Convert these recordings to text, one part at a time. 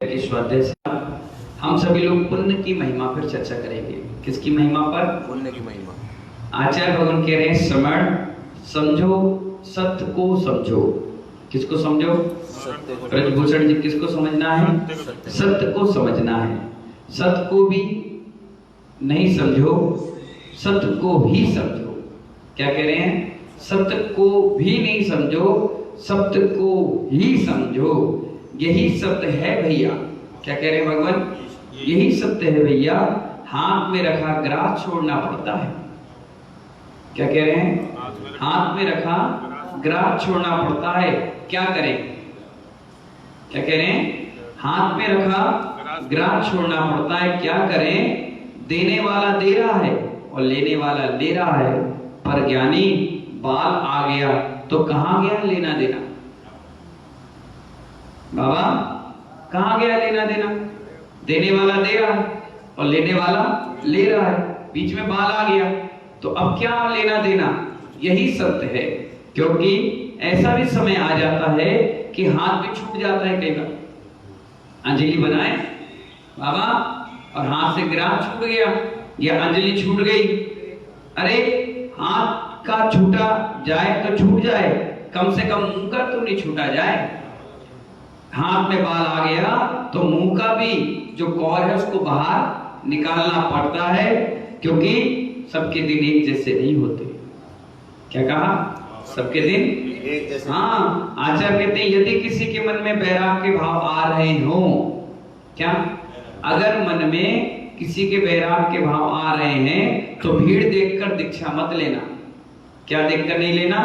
स्वाध्याय से हम सभी लोग पुण्य की महिमा पर चर्चा करेंगे। किसकी महिमा पर? पुण्य की महिमा। आचार्य भगवान कह रहे हैं श्रवण समझो, सत्य को समझो। किसको समझो? ब्रजभूषण जी किसको समझना है? सत्य को समझना है। सत्य को भी नहीं समझो, सत्य को ही समझो। क्या कह रहे हैं? सत्य को भी नहीं समझो, सत्य को ही समझो। यही सत्य है भैया। क्या कह रहे हैं भगवान? यही सत्य है भैया। हाथ में रखा ग्रास छोड़ना पड़ता है। क्या कह रहे हैं? हाथ में रखा ग्रास छोड़ना पड़ता है। क्या करें? क्या कह रहे हैं? हाथ में रखा ग्रास छोड़ना पड़ता है। क्या करें? देने वाला दे रहा है और लेने वाला ले रहा है, पर ज्ञानी बाल आ गया तो कहां गया लेना देना? बाबा कहां गया लेना देना? देने वाला दे रहा है और लेने वाला ले रहा है, बीच में बाल आ गया तो अब क्या लेना देना? यही सत्य है। क्योंकि ऐसा भी समय आ जाता है कि हाथ में छूट जाता है। कई बार अंजलि बनाए बाबा और हाथ से ग्रास छूट गया या अंजलि छूट गई। अरे हाथ का छूटा जाए तो छूट जाए, कम से कम मुंह का तो नहीं छूटा जाए। हाथ में बाल आ गया तो मुंह का भी जो कौर है उसको बाहर निकालना पड़ता है, क्योंकि सबके दिन एक जैसे नहीं होते। क्या कहा? सबके दिन एक जैसे। हाँ, आचार्य कहते हैं यदि किसी के मन में बैराग के भाव आ रहे हो, क्या अगर मन में किसी के बैराग के भाव आ रहे हैं तो भीड़ देखकर दीक्षा मत लेना। क्या देखकर नहीं लेना?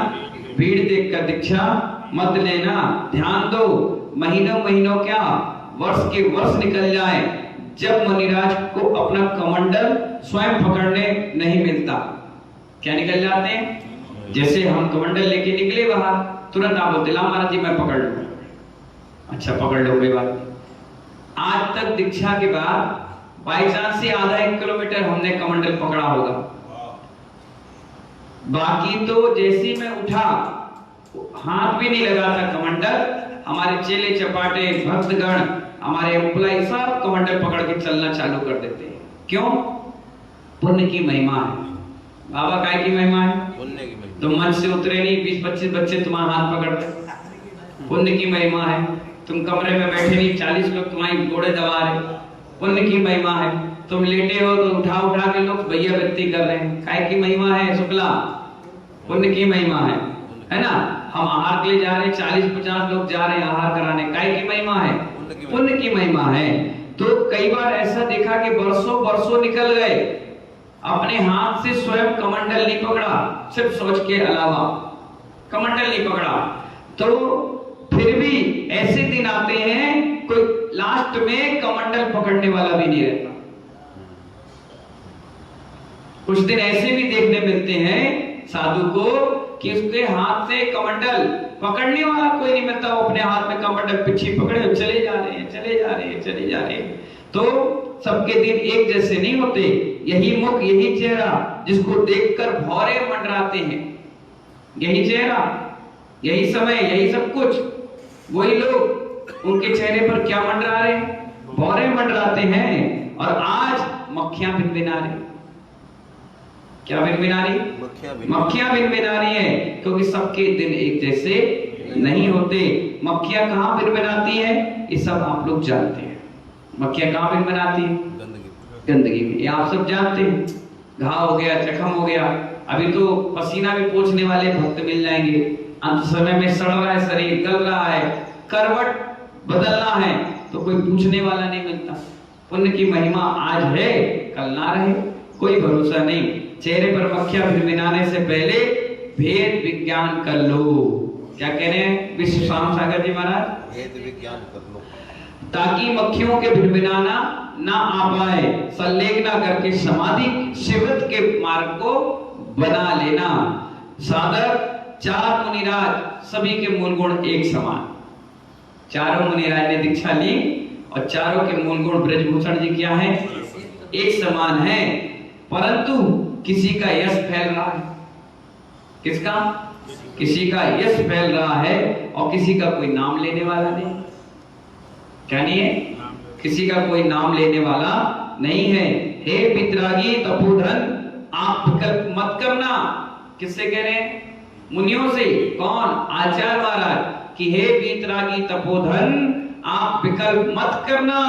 भीड़ देखकर दीक्षा मत लेना। ध्यान दो, महीनों महीनों क्या वर्ष के वर्ष निकल जाए जब मुनिराज को अपना कमंडल स्वयं पकड़ने नहीं मिलता। क्या निकल जाते हैं? जैसे हम कमंडल लेके निकले बाहर, तुरंत आप बोलते महाराज जी मैं पकड़ लूं। अच्छा पकड़ लो, कोई बात नहीं। आज तक दीक्षा के बाद बाई चांस से आधा 1 किलोमीटर हमने कमंडल पकड़ा होगा। बाकी तो जैसे मैं उठा हाथ भी नहीं लगा था कमंडल। हमारे चेले चपाटे भक्तगण हमारे एम्प्लॉय सब कमंडल पकड़ के चलना चालू कर देते हैं। क्यों? पुण्य की महिमा है। बाबा काय की महिमा है? पुण्य की महिमा। तुम मंच से उतरे नहीं, 20-25 बच्चे तुम्हारा हाथ पकड़ते, पुण्य की महिमा है। तुम कमरे में बैठे नहीं, 40 लोग तुम्हारी गोड़े दबा रहे, पुण्य की महिमा है। तुम लेटे हो तो उठा उठा के लोग भैया व्यक्ति कर रहे हैं, काय की महिमा है? शुक्ला, पुण्य की महिमा है ना? हम आहार के लिए जा रहे हैं, 40-50 लोग जा रहे हैं आहार कराने, काय की महिमा है? पुण्य की महिमा है। तो कई बार ऐसा देखा कि बरसों बरसों निकल गए, अपने हाथ से स्वयं कमंडल नहीं पकड़ा, सिर्फ सोच के अलावा कमंडल नहीं पकड़ा, तो फिर भी ऐसे दिन आते हैं कोई लास्ट में कमंडल पकड़ने वाला भी नहीं रहता। कुछ दिन ऐसे भी देखने मिलते हैं साधु को कि उसके हाथ से कमंडल पकड़ने वाला कोई नहीं मिलता। वो अपने हाथ में कमंडल पीछे पकड़े चले जा रहे हैं, चले जा रहे हैं, चले जा रहे हैं। तो सबके दिन एक जैसे नहीं होते। यही मुख, यही चेहरा जिसको देखकर भौरे मंडराते हैं, यही चेहरा, यही समय, यही सब कुछ, वही लोग उनके चेहरे पर क्या मंडरा रहे हैं? भौरे मंडराते हैं। और आज मक्खियां भिनभिना रही। क्या भिनभिना रही? मक्खियां भिनभिना रही है, क्योंकि सबके दिन एक जैसे नहीं होते। मक्खियां कहां भिनभिनाती है ये सब आप लोग जानते हैं। मक्खियां कहां भिनभिनाती है? गंदगी में। ये आप सब जानते हैं। घाव हो गया, जख्म हो गया, अभी तो पसीना भी पोंछने वाले भक्त मिल जाएंगे। अंत समय में सड़ रहा है शरीर, गल रहा है, करवट बदलना है तो कोई पूछने वाला नहीं मिलता। पुण्य की महिमा आज है, कल ना रहे, कोई भरोसा नहीं। चेहरे पर मक्खियां भिनभिनाने से पहले भेद विज्ञान कर लो। क्या कह रहे हैं विश्व शाम सागर जी महाराज? भेद विज्ञान कर लो, ताकि मक्खियों के भिनभिनाना ना आ पाए। संलेखना करके समाधि शिवृत के मार्ग को बना लेना। साधक 4 मुनिराज, सभी के मूल गुण एक समान। चारों मुनिराज ने दीक्षा ली और चारों के मूल गुण ब्रजभूषण जी क्या है? एक समान है। परंतु किसी का यश फैल रहा है। किसका? किसी का यश फैल रहा है और किसी का कोई नाम लेने वाला नहीं। क्या नहीं है? किसी का कोई नाम लेने वाला नहीं है। हे वितरागी तपोधन, आप विकल्प मत करना। किससे कह रहे हैं? मुनियों से। कौन? आचार्य महाराज कि हे वितरागी तपोधन, आप विकल्प मत करना,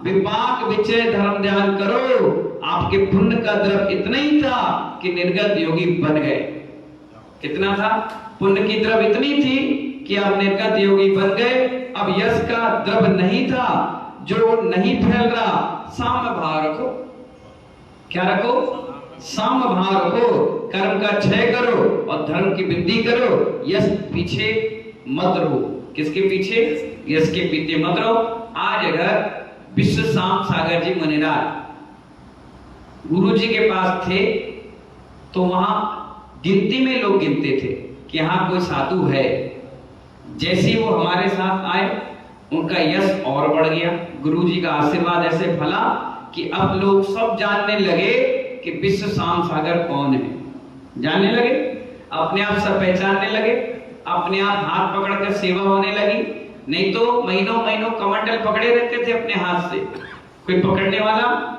विपाक विचय धर्म ध्यान करो। आपके पुण्य का द्रव इतना ही था कि निर्गत योगी बन गए। कितना था? पुण्य की द्रव इतनी थी कि आप निर्गत योगी बन गए। अब यश का द्रव नहीं था जो नहीं फैल रहा। साम्य भाव रखो। क्या रखो? साम्य भाव रखो। कर्म का क्षय करो और धर्म की वृद्धि करो। यश पीछे मत रहो। किसके पीछे? यश के पीछे मत रहो। आज अगर विश्व शाम सागर जी मुनिराज गुरु जी के पास थे तो वहां गिनती में लोग गिनते थे कि यहां कोई साधु है। जैसे ही वो हमारे साथ आए उनका यश और बढ़ गया। गुरु जी का आशीर्वाद ऐसे फला कि अब लोग सब जानने लगे कि विश्व शाम सागर कौन है। जानने लगे, अपने आप सब पहचानने लगे, अपने आप हाथ पकड़कर सेवा होने लगी। नहीं तो महीनों महीनों कमंडल पकड़े रहते थे अपने हाथ से, कोई पकड़ने वाला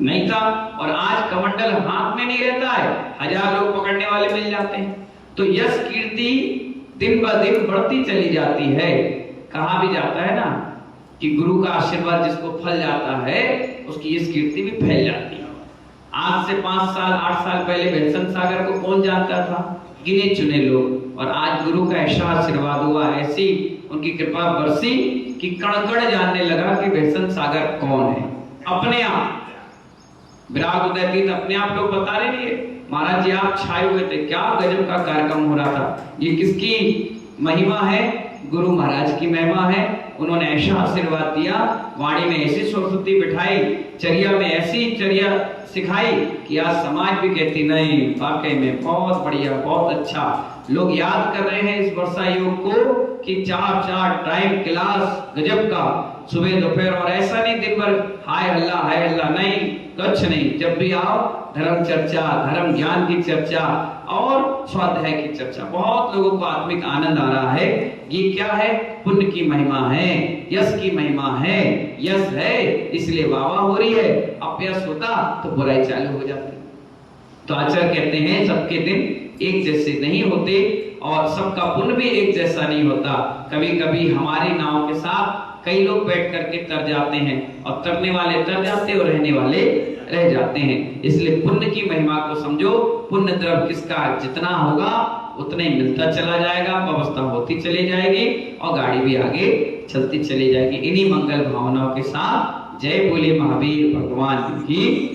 नहीं था। और आज कमंडल हाथ में नहीं रहता है, 1000 लोग पकड़ने वाले मिल जाते हैं। तो यश कीर्ति दिन ब दिन बढ़ती चली जाती है। कहा भी जाता है ना कि गुरु का आशीर्वाद जिसको फल जाता है उसकी यश कीर्ति भी फैल जाती है। आज से 5 साल 8 साल पहले भैरसन सागर को कौन जानता था? गिने चुने लोग। और आज गुरु का ऐसा आशीर्वाद हुआ, ऐसी उनकी कृपा बरसी कि कण-कण जानने लगा कि भैरसन सागर कौन है। अपने आप विराग उदयतीत अपने आप लोग बता रहे हैं, महाराज जी आप छाए हुए थे, क्या गजब का कार्यक्रम हो रहा था। ये किसकी महिमा है? गुरु महाराज की महिमा है। उन्होंने ऐसा आशीर्वाद दिया, वाणी में ऐसी सरस्वती बिठाई, चर्या में ऐसी चर्या सिखाई कि आज समाज भी कहती नहीं वाकई में बहुत बढ़िया, बहुत अच्छा। लोग याद कर रहे हैं इस वर्षा योग को कि 4 टाइम क्लास गजब का, सुबह दोपहर। और ऐसा नहीं दिन भर हाय हल्ला नहीं, कुछ नहीं। जब भी आओ धर्म चर्चा, धर्म ज्ञान की चर्चा और स्वाध्याय की चर्चा। बहुत लोगों को आत्मिक आनंद आ रहा है। ये क्या है? पुण्य की महिमा है, यश की महिमा है। यश है इसलिए वाह हो रही है, अपयश होता तो बुराई चालू हो जाती। तो आचार्य कहते हैं सबके दिन एक जैसे नहीं होते और सबका पुण्य भी एक जैसा नहीं होता। कभी कभी हमारी नाव के साथ कई लोग बैठ करके तर जाते हैं और तरने वाले तर जाते और रहने वाले रह जाते हैं। इसलिए पुण्य की महिमा को समझो। पुण्य द्रव्य किसका जितना होगा उतना ही मिलता चला जाएगा, व्यवस्था होती चली जाएगी और गाड़ी भी आगे चलती चली जाएगी। इन्हीं मंगल भावनाओं के साथ जय बोले महावीर भगवान की।